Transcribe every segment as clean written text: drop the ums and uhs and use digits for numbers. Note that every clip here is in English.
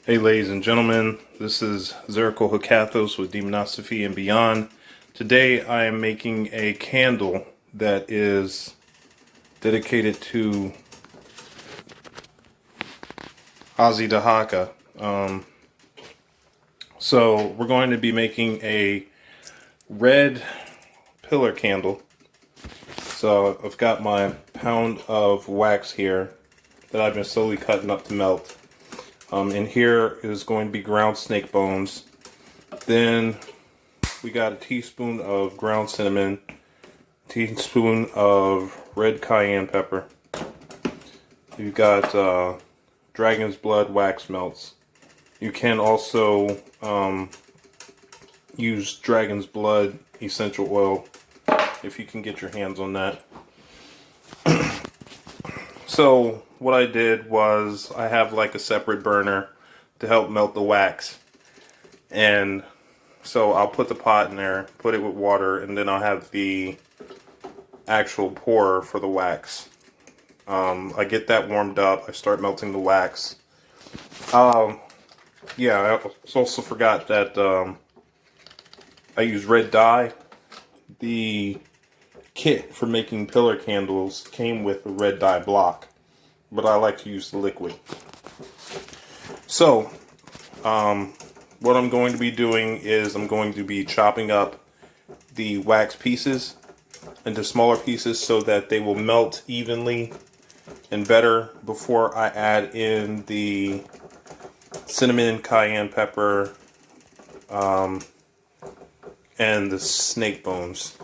Hey ladies and gentlemen, this is Zerko Hakathos with Demonosophy and Beyond. Today I am making a candle that is dedicated to Dahaka. So we're going to be making a red pillar candle. So I've got my pound of wax here that I've been slowly cutting up to melt. In here is going to be ground snake bones. Then we got a teaspoon of ground cinnamon, a teaspoon of red cayenne pepper. You've got dragon's blood wax melts. You can also use dragon's blood essential oil if you can get your hands on that. So what I did was I have like a separate burner to help melt the wax, and so I'll put the pot in there, put it with water, and then I'll have the actual pourer for the wax. I get that warmed up, I start melting the wax. Yeah, I also forgot that I use red dye. The kit for making pillar candles came with a red dye block, but I like to use the liquid. So what I'm going to be doing is I'm going to be chopping up the wax pieces into smaller pieces so that they will melt evenly and better before I add in the cinnamon, cayenne pepper, and the snake bones.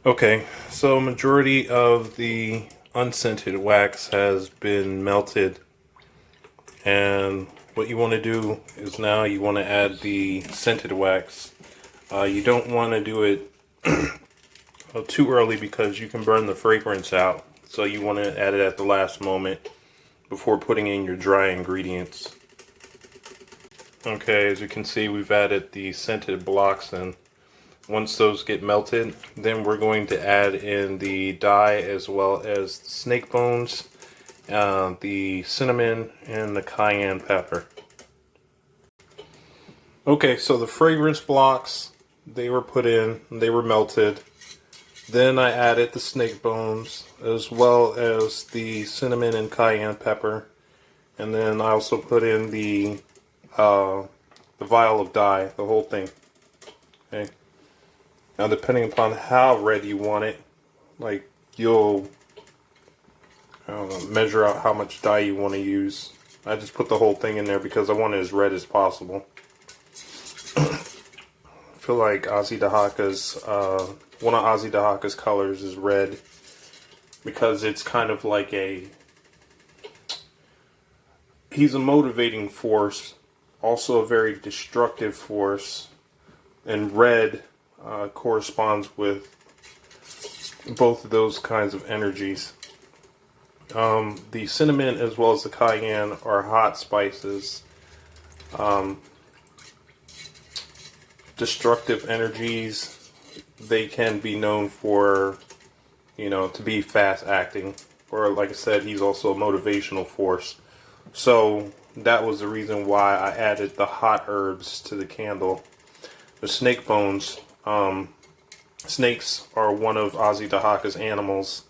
Okay, so majority of the unscented wax has been melted, and what you want to do is now you want to add the scented wax. You don't want to do it too early because you can burn the fragrance out, so you want to add it at the last moment before putting in your dry ingredients. Okay, as you can see, we've added the scented blocks in. Once those get melted, then we're going to add in the dye as well as the snake bones, the cinnamon, and the cayenne pepper. Okay, so the fragrance blocks, they were put in, they were melted. Then I added the snake bones as well as the cinnamon and cayenne pepper. And then I also put in the vial of dye, the whole thing. Okay. Now, depending upon how red you want it, like you'll measure out how much dye you want to use. I just put the whole thing in there because I want it as red as possible. I feel like Dahaka's one of Dahaka's colors is red because it's kind of like he's a motivating force, also a very destructive force, and red corresponds with both of those kinds of energies. The cinnamon as well as the cayenne are hot spices. Destructive energies, they can be known for, to be fast acting. Or like I said, he's also a motivational force. So that was the reason why I added the hot herbs to the candle. The snake bones, snakes are one of Dahaka's animals,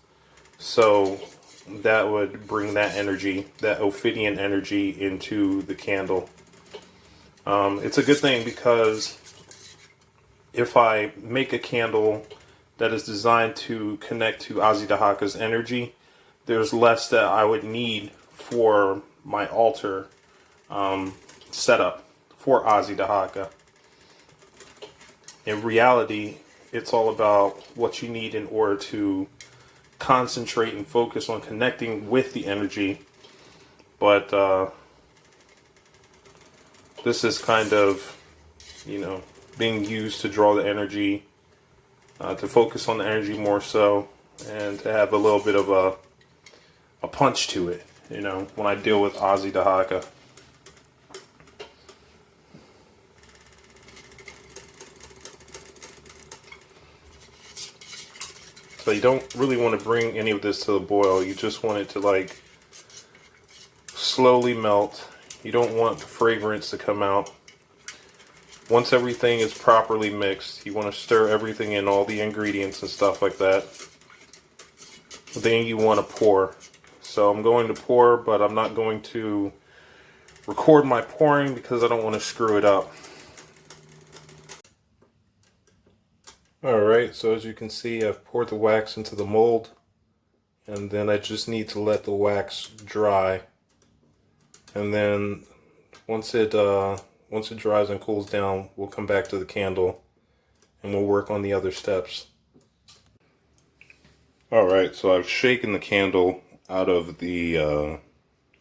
so that would bring that energy, that Ophidian energy, into the candle. It's a good thing because if I make a candle that is designed to connect to Dahaka's energy, there's less that I would need for my altar setup for Dahaka. In reality, it's all about what you need in order to concentrate and focus on connecting with the energy. But this is kind of, being used to draw the energy, to focus on the energy more so, and to have a little bit of a punch to it, when I deal with Dahaka. So you don't really want to bring any of this to the boil. You just want it to like slowly melt. You don't want the fragrance to come out. Once everything is properly mixed, you want to stir everything in, all the ingredients and stuff like that. Then you want to pour. So I'm going to pour, but I'm not going to record my pouring because I don't want to screw it up. Alright, so as you can see, I've poured the wax into the mold, and then I just need to let the wax dry. And then once it dries and cools down, we'll come back to the candle and we'll work on the other steps. Alright, so I've shaken the candle out of the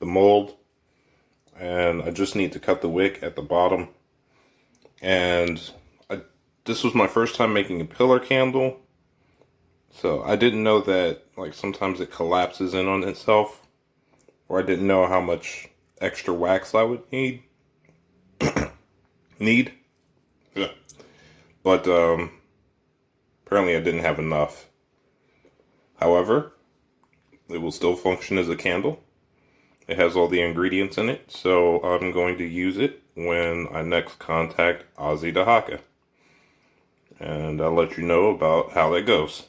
mold, and I just need to cut the wick at the bottom. And this was my first time making a pillar candle, so I didn't know that like sometimes it collapses in on itself, or I didn't know how much extra wax I would need. Yeah. But apparently I didn't have enough. However, it will still function as a candle. It has all the ingredients in it, so I'm going to use it when I next contact Dahaka. And I'll let you know about how that goes.